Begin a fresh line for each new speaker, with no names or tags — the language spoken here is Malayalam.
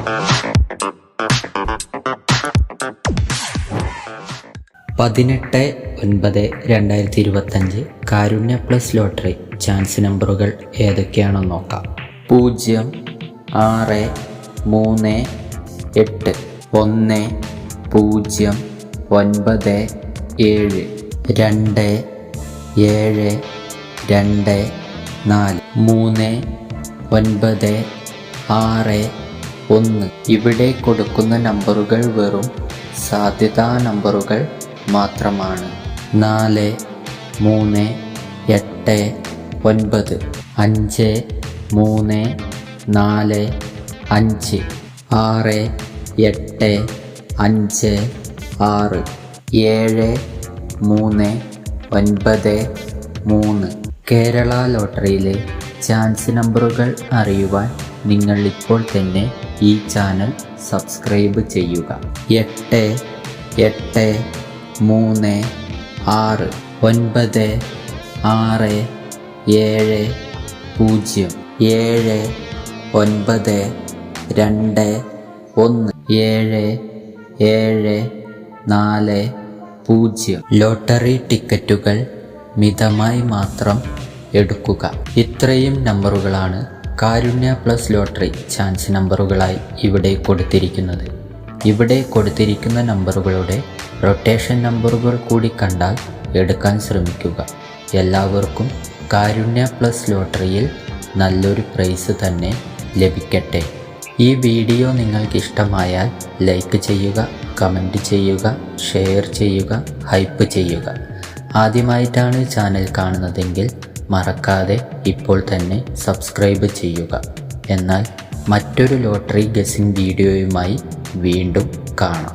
18/9/2025 കാരുണ്യ പ്ലസ് ലോട്ടറി ചാൻസ് നമ്പറുകൾ ഏതൊക്കെയാണെന്ന് നോക്കാം. 0, 6, 3, 8, 1, 0, 9, 7, 2, 7, 2, 4, 3, 9, 6, 1. ഇവിടെ കൊടുക്കുന്ന നമ്പറുകൾ വെറും സാധ്യതാ നമ്പറുകൾ മാത്രമാണ്. 4, 3, 8, 9, 5, 3, 4, 5, 6, 8, 5, 6, 7, 3, 9, 3. കേരള ലോട്ടറിയിലെ ചാൻസ് നമ്പറുകൾ അറിയുവാൻ നിങ്ങൾ ഇപ്പോൾ തന്നെ ഈ ചാനൽ സബ്സ്ക്രൈബ് ചെയ്യുക. 8, 8, 3, 6, 9, 6, 7, 0, 7, 9, 2, 1, 7, 7, 4, 0. ലോട്ടറി ടിക്കറ്റുകൾ മിതമായി മാത്രം എടുക്കുക. ഇത്രയും നമ്പറുകളാണ് കാരുണ്യ പ്ലസ് ലോട്ടറി ചാൻസ് നമ്പറുകളായി ഇവിടെ കൊടുത്തിരിക്കുന്നത്. ഇവിടെ കൊടുത്തിരിക്കുന്ന നമ്പറുകളുടെ റൊട്ടേഷൻ നമ്പറുകൾ കൂടി കണ്ടാൽ എടുക്കാൻ ശ്രമിക്കുക. എല്ലാവർക്കും കാരുണ്യ പ്ലസ് ലോട്ടറിയിൽ നല്ലൊരു പ്രൈസ് തന്നെ ലഭിക്കട്ടെ. ഈ വീഡിയോ നിങ്ങൾക്ക് ഇഷ്ടമായാൽ ലൈക്ക് ചെയ്യുക, കമൻറ്റ് ചെയ്യുക, ഷെയർ ചെയ്യുക, ഹൈപ്പ് ചെയ്യുക. ആദ്യമായിട്ടാണ് ചാനൽ കാണുന്നതെങ്കിൽ മറക്കാതെ ഇപ്പോൾ തന്നെ സബ്സ്ക്രൈബ് ചെയ്യുക. എന്നാൽ മറ്റൊരു ലോട്ടറി ഗസിംഗ് വീഡിയോയുമായി വീണ്ടും കാണാം.